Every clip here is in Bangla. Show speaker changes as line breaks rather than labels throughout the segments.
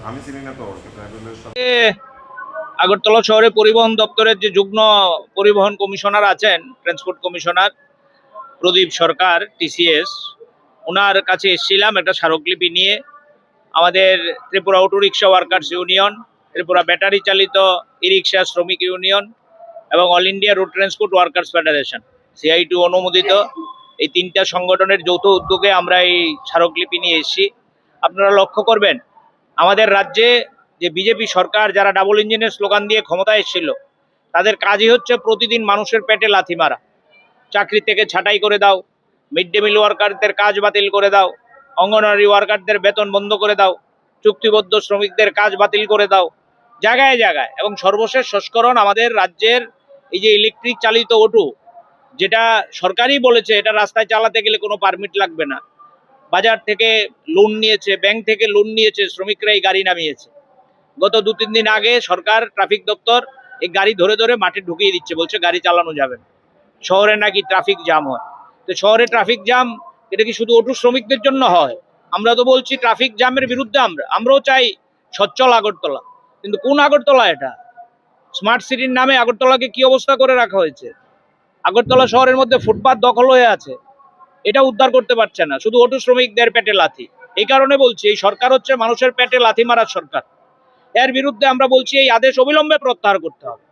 আমি চিনি না তো ট্রাইবেলের সব
আগরতলা শহরে পরিবহন দপ্তরের যে যুগ্ম পরিবহন কমিশনার আছেন, ট্রান্সপোর্ট কমিশনার প্রদীপ সরকার টিসিএস, ওনার কাছে এসেছিলাম একটা স্মারকলিপি নিয়ে। আমাদের Tripura auto rickshaw workers union, Tripura battery চালিত ই রিক্সা শ্রমিক ইউনিয়ন এবং all India road transport workers federation CI2 অনুমোদিত এই তিনটা সংগঠনের যৌথ উদ্যোগে আমরা এই স্মারকলিপি নিয়ে এসেছি। আপনারা লক্ষ্য করবেন, আমাদের রাজ্যে যে বিজেপি সরকার যারা ডাবল ইঞ্জিনের স্লোগান দিয়ে ক্ষমতায় এসেছিল, তাদের কাজই হচ্ছে প্রতিদিন মানুষের পেটে লাথি মারা। চাকরি থেকে ছাঁটাই করে দাও, মিড ডে মিল ওয়ার্কারদের কাজ বাতিল করে দাও, অঙ্গনওয়াড়ি ওয়ার্কারদের বেতন বন্ধ করে দাও, চুক্তিবদ্ধ শ্রমিকদের কাজ বাতিল করে দাও জায়গায় জায়গায়। এবং সর্বশেষ সংস্করণ আমাদের রাজ্যের এই যে ইলেকট্রিক চালিত অটো, যেটা সরকারই বলেছে এটা রাস্তায় চালাতে গেলে কোনো পারমিট লাগবে না, বাজার থেকে লোন নিয়েছে, ব্যাংক থেকে লোন নিয়েছে, শ্রমিকরা এই গাড়ি নামিয়েছে। গত 2-3 দিন আগে সরকার ট্রাফিক দপ্তর এই গাড়ি ধরে ধরে মাঠে ঢুকিয়ে দিচ্ছে, বলছে গাড়ি চালানো যাবে না। শহরে নাকি ট্রাফিক জ্যাম হয়। তো শহরে ট্রাফিক জ্যাম এটা কি শুধু অটো শ্রমিকদের জন্য হয়? আমরা তো বলছি ট্রাফিক জ্যামের বিরুদ্ধে আমরাও চাই সচ্ছল আগরতলা, কিন্তু কোন আগরতলা এটা? স্মার্ট সিটির নামে আগরতলাকে কি অবস্থা করে রাখা হয়েছে। আগরতলা শহরের মধ্যে ফুটপাত দখল হয়ে আছে, এটা উদ্ধার করতে পারছে না, শুধু অটো শ্রমিকদের পেটে লাথি। এই কারণে বলছি এই সরকার হচ্ছে মানুষের পেটে লাথি মারার সরকার। এর বিরুদ্ধে আমরা বলছি এই আদেশ অবিলম্বে প্রত্যাহার করতে হবে,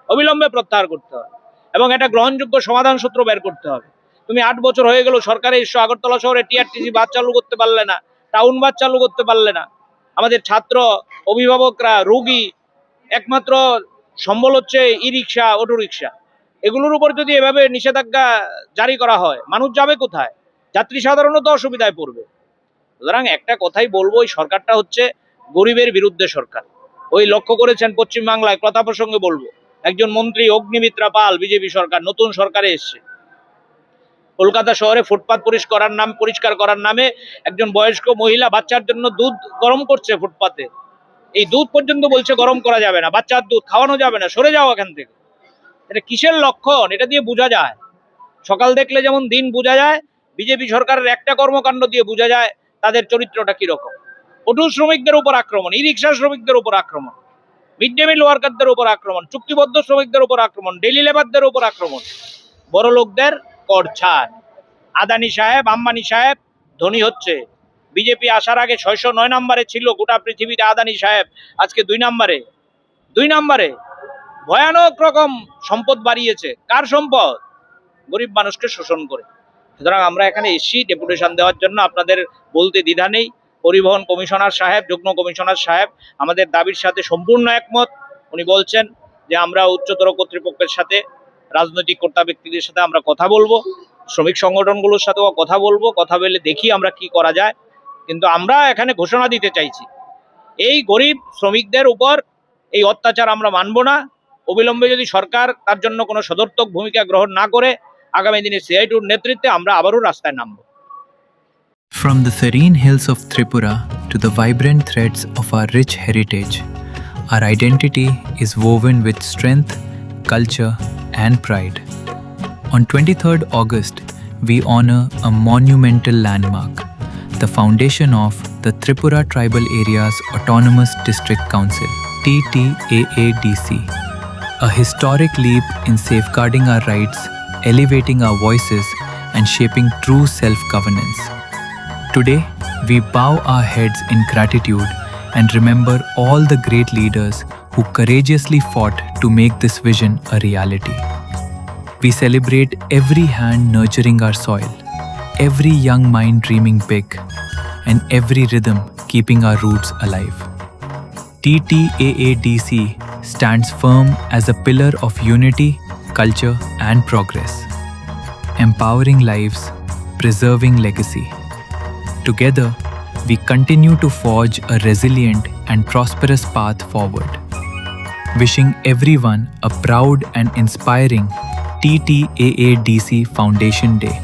অবিলম্বে প্রত্যাহার করতে হবে এবং একটা গ্রহণযোগ্য সমাধান সূত্র বের করতে হবে। তুমি 8 বছর হয়ে গেল সরকারের আগরতলা শহরে টিআরটিসি বাস চালু করতে পারলে না, টাউন বাস চালু করতে পারলে না। আমাদের ছাত্র, অভিভাবকরা, রোগী একমাত্র সম্বল হচ্ছে ই রিক্সা, অটো রিক্সা। এগুলোর উপর যদি এভাবে নিষেধাজ্ঞা জারি করা হয়, মানুষ যাবে কোথায়? যাত্রী সাধারণত অসুবিধায় পড়বে। সুতরাং একটা কথাই বলবো, এই সরকারটা হচ্ছে গরিবের বিরুদ্ধে সরকার। ওই লক্ষ্য করেছেন পশ্চিমবাংলায়, কথা প্রসঙ্গে বলবো, একজন মন্ত্রী অগ্নিমিত্রা পাল, বিজেপি সরকার নতুন সরকারে এসছে, কলকাতা শহরে ফুটপাত পরিষ্কার করার নামে একজন বয়স্ক মহিলা বাচ্চার জন্য দুধ গরম করছে ফুটপাতে। এই দুধ পর্যন্ত বলছে গরম করা যাবে না, বাচ্চার দুধ খাওয়ানো যাবে না, সরে যাও এখান থেকে। এটা কিসের লক্ষণ? এটা দিয়ে বোঝা যায়, সকাল দেখলে যেমন দিন বোঝা যায়, বিজেপি সরকারের একটা কর্মকাণ্ড দিয়ে বোঝা যায় তাদের চরিত্রটা কিরকম। অটো শ্রমিকদের উপর আক্রমণ, ই রিক্সা শ্রমিকদের উপর আক্রমণ, মিড ডে মিল ওয়ার্কারদের উপর আক্রমণ, চুক্তিবদ্ধ শ্রমিকদের উপর আক্রমণ, ডেইলি লেবারদের উপর আক্রমণ। বড় লোকদের কর ছাড়। আদানি সাহেব, আম্বানি সাহেব ধনী হচ্ছে। বিজেপি আসার আগে 609 নম্বরে ছিল গোটা পৃথিবীতে আদানি সাহেব, আজকে 2 নম্বরে। ভয়ানক রকম সম্পদ বাড়িয়েছে। কার সম্পদ? গরিব মানুষকে শোষণ করে। সুতরাং আমরা এখানে এসছি ডেপুটেশন দেওয়ার জন্য, আপনাদের বলতে দ্বিধা নেই। পরিবহন কমিশনার সাহেব, যুগ্ম কমিশনার সাহেব আমাদের দাবির সাথে সম্পূর্ণ একমত। উনি বলছেন যে আমরা উচ্চতর কর্তৃপক্ষের সাথে, রাজনৈতিক কর্তা ব্যক্তিদের সাথে আমরা কথা বলবো, শ্রমিক সংগঠনগুলোর সাথেও কথা বলবো, কথা বলে দেখি আমরা কি করা যায়। কিন্তু আমরা এখানে ঘোষণা দিতে চাইছি, এই গরিব শ্রমিকদের উপর এই অত্যাচার আমরা মানব না। অবিলম্বে যদি সরকার তার জন্য কোনো সদর্থক ভূমিকা গ্রহণ না করে, আগামী দিনে CI2-র নেতৃত্বে আমরা আবারও রাস্তায় নামব।
From the serene hills of Tripura to the vibrant threads of our rich heritage, our identity is woven with strength, culture, and pride. On 23rd August, we honor a monumental landmark, the foundation of the Tripura Tribal Areas Autonomous District Council, TTAADC, a historic leap in safeguarding our rights, elevating our voices, and shaping true self-governance. Today, we bow our heads in gratitude and remember all the great leaders who courageously fought to make this vision a reality. We celebrate every hand nurturing our soil, every young mind dreaming big, and every rhythm keeping our roots alive. TTAADC stands firm as a pillar of unity, culture, and progress, empowering lives, preserving legacy. Together, we continue to forge a resilient and prosperous path forward. Wishing everyone a proud and inspiring TTAADC Foundation Day.